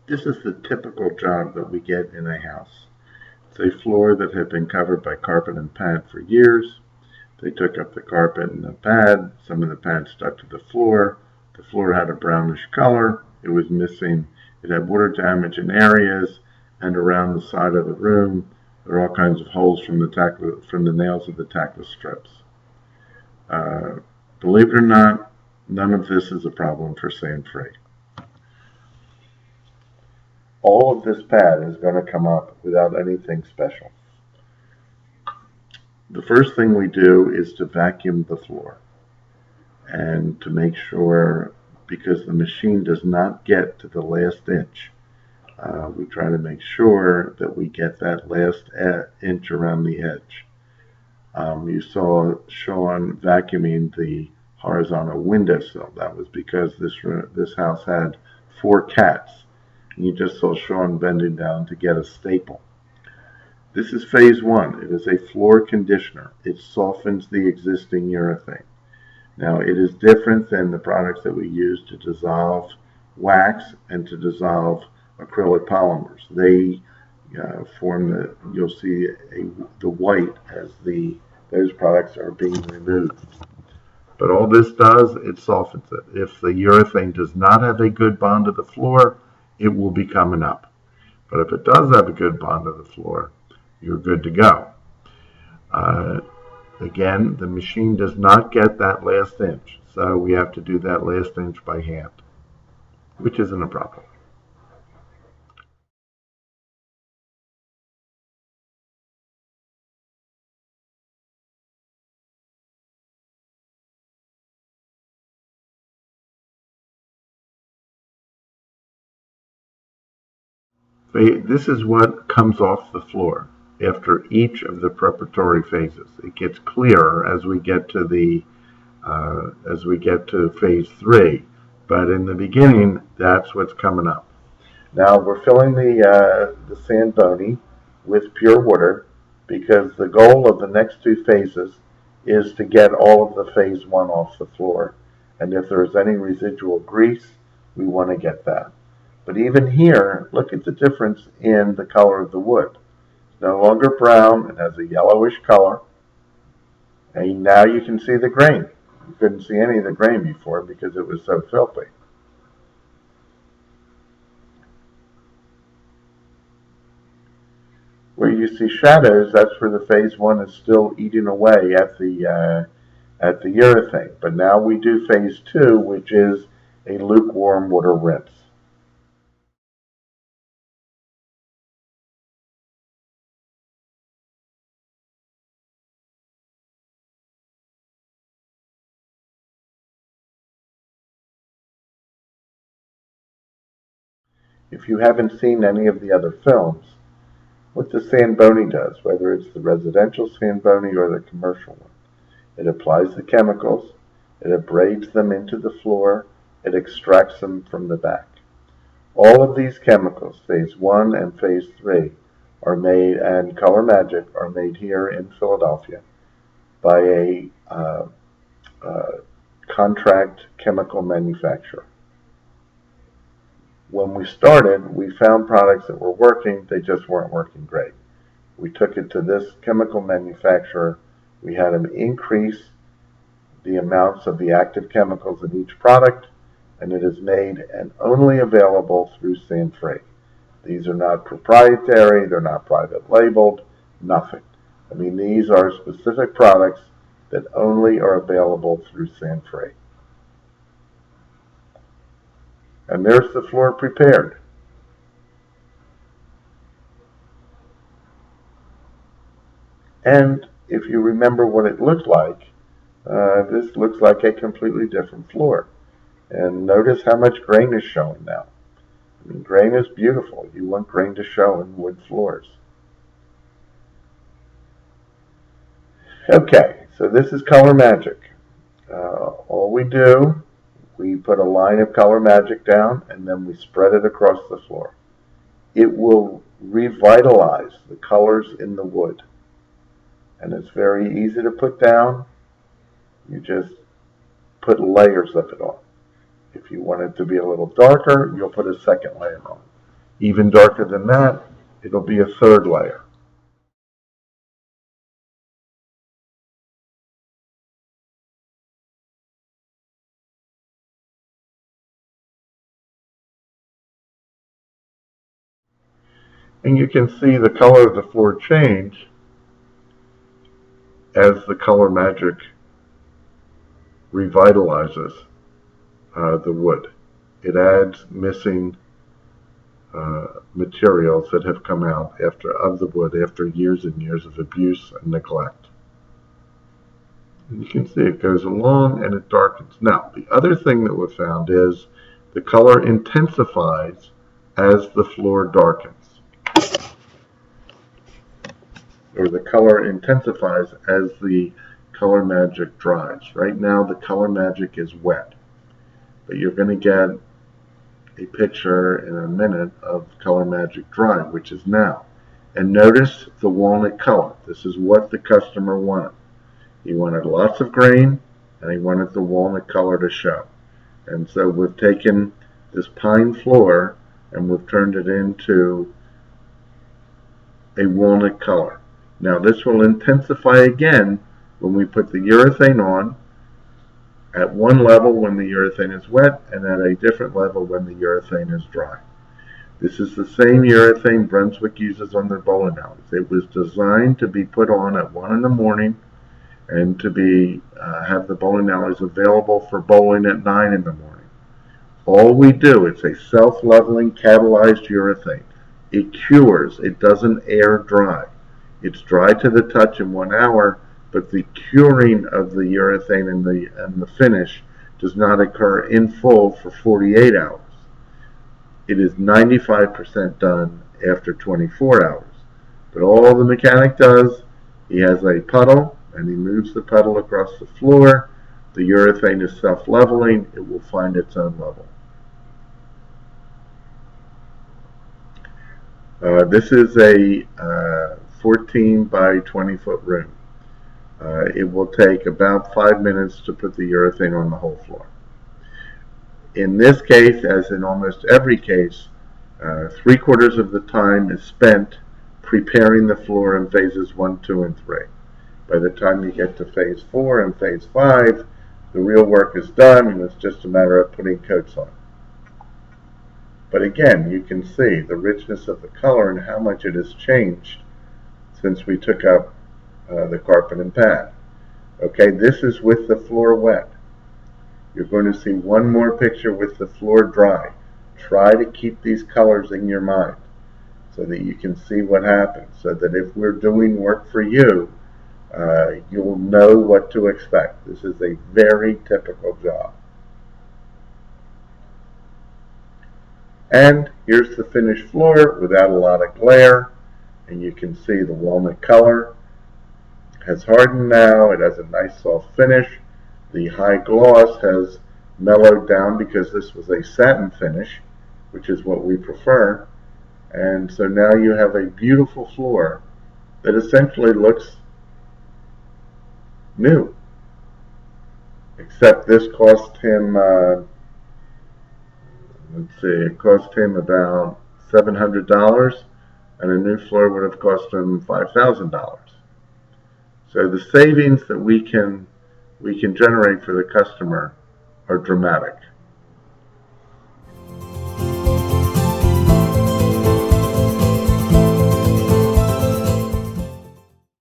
This is the typical job that we get in a house. It's a floor that had been covered by carpet and pad for years. They took up the carpet and the pad. Some of the pad stuck to the floor. The floor had a brownish color. It was missing. It had water damage in areas, and around the side of the room there are all kinds of holes from the nails of the tackless strips. Believe it or not, none of this is a problem for SandFree. All of this pad is going to come up without anything special. The first thing we do is to vacuum the floor, and to make sure, because the machine does not get to the last inch, we try to make sure that we get that last inch around the edge. You saw Sean vacuuming the horizontal windowsill. That was because this house had 4 cats. And you just saw Sean bending down to get a staple. This is phase 1. It is a floor conditioner. It softens the existing urethane. Now, it is different than the products that we use to dissolve wax and to dissolve acrylic polymers. They form you'll see the white as those products are being removed. But all this does, it softens it. If the urethane does not have a good bond to the floor, it will be coming up. But if it does have a good bond to the floor, you're good to go. Again, the machine does not get that last inch, so we have to do that last inch by hand, which isn't a problem. This is what comes off the floor after each of the preparatory phases. It gets clearer as we get to phase 3, but in the beginning, that's what's coming up. Now we're filling the sand bony with pure water, because the goal of the next 2 phases is to get all of the phase 1 off the floor, and if there is any residual grease, we want to get that. But even here, look at the difference in the color of the wood. It's no longer brown. It has a yellowish color. And now you can see the grain. You couldn't see any of the grain before because it was so filthy. Where you see shadows, that's where the phase 1 is still eating away at the urethane. But now we do phase 2, which is a lukewarm water rinse. If you haven't seen any of the other films, what the Sandbony does, whether it's the residential Sandbony or the commercial one, it applies the chemicals, it abrades them into the floor, it extracts them from the back. All of these chemicals, phase 1 and phase 3, are made, and ColorMagiQ are made here in Philadelphia by a contract chemical manufacturer. When we started, we found products that were working, they just weren't working great. We took it to this chemical manufacturer. We had them increase the amounts of the active chemicals in each product, and it is made and only available through SandFree. These are not proprietary, they're not private labeled, nothing. I mean, these are specific products that only are available through SandFree. And there's the floor prepared. And if you remember what it looked like, this looks like a completely different floor. And notice how much grain is showing now. I mean, grain is beautiful. You want grain to show in wood floors. Okay, so this is ColorMagiQ. All we do, we put a line of ColorMagiQ down, and then we spread it across the floor. It will revitalize the colors in the wood. And it's very easy to put down. You just put layers of it on. If you want it to be a little darker, you'll put a second layer on. Even darker than that, it'll be a third layer. And you can see the color of the floor change as the ColorMagiQ revitalizes the wood. It adds missing materials that have come out of the wood after years and years of abuse and neglect. And you can see it goes along and it darkens. Now, the other thing that we found is the color intensifies as the floor darkens. Or the color intensifies as the ColorMagiQ dries. Right now the ColorMagiQ is wet, but you're going to get a picture in a minute of ColorMagiQ dry, which is now. And notice the walnut color. This is what the customer wanted. He wanted lots of grain and he wanted the walnut color to show. And so we've taken this pine floor and we've turned it into a walnut color. Now this will intensify again when we put the urethane on at one level when the urethane is wet and at a different level when the urethane is dry. This is the same urethane Brunswick uses on their bowling alleys. It was designed to be put on at 1 in the morning and to be have the bowling alleys available for bowling at 9 in the morning. All we do, it's a self-leveling catalyzed urethane. It cures, it doesn't air dry. It's dry to the touch in 1 hour, but the curing of the urethane and the finish does not occur in full for 48 hours. It is 95% done after 24 hours. But all the mechanic does, he has a puddle and he moves the puddle across the floor. The urethane is self-leveling, it will find its own level. This is a 14 by 20 foot room. It will take about 5 minutes to put the urethane on the whole floor. In this case, as in almost every case, 3/4 of the time is spent preparing the floor in phases 1, 2, and 3. By the time you get to phase 4 and phase 5, the real work is done and it's just a matter of putting coats on. But again, you can see the richness of the color and how much it has changed since we took up the carpet and pad. Okay, this is with the floor wet. You're going to see one more picture with the floor dry. Try to keep these colors in your mind so that you can see what happens, so that if we're doing work for you, you'll know what to expect. This is a very typical job. And here's the finished floor without a lot of glare, and you can see the walnut color has hardened now. It has a nice soft finish. The high gloss has mellowed down because this was a satin finish, which is what we prefer. And so now you have a beautiful floor that essentially looks new. Except this cost him, let's see, it cost him about $700, and a new floor would have cost him $5,000. So the savings that we can generate for the customer are dramatic.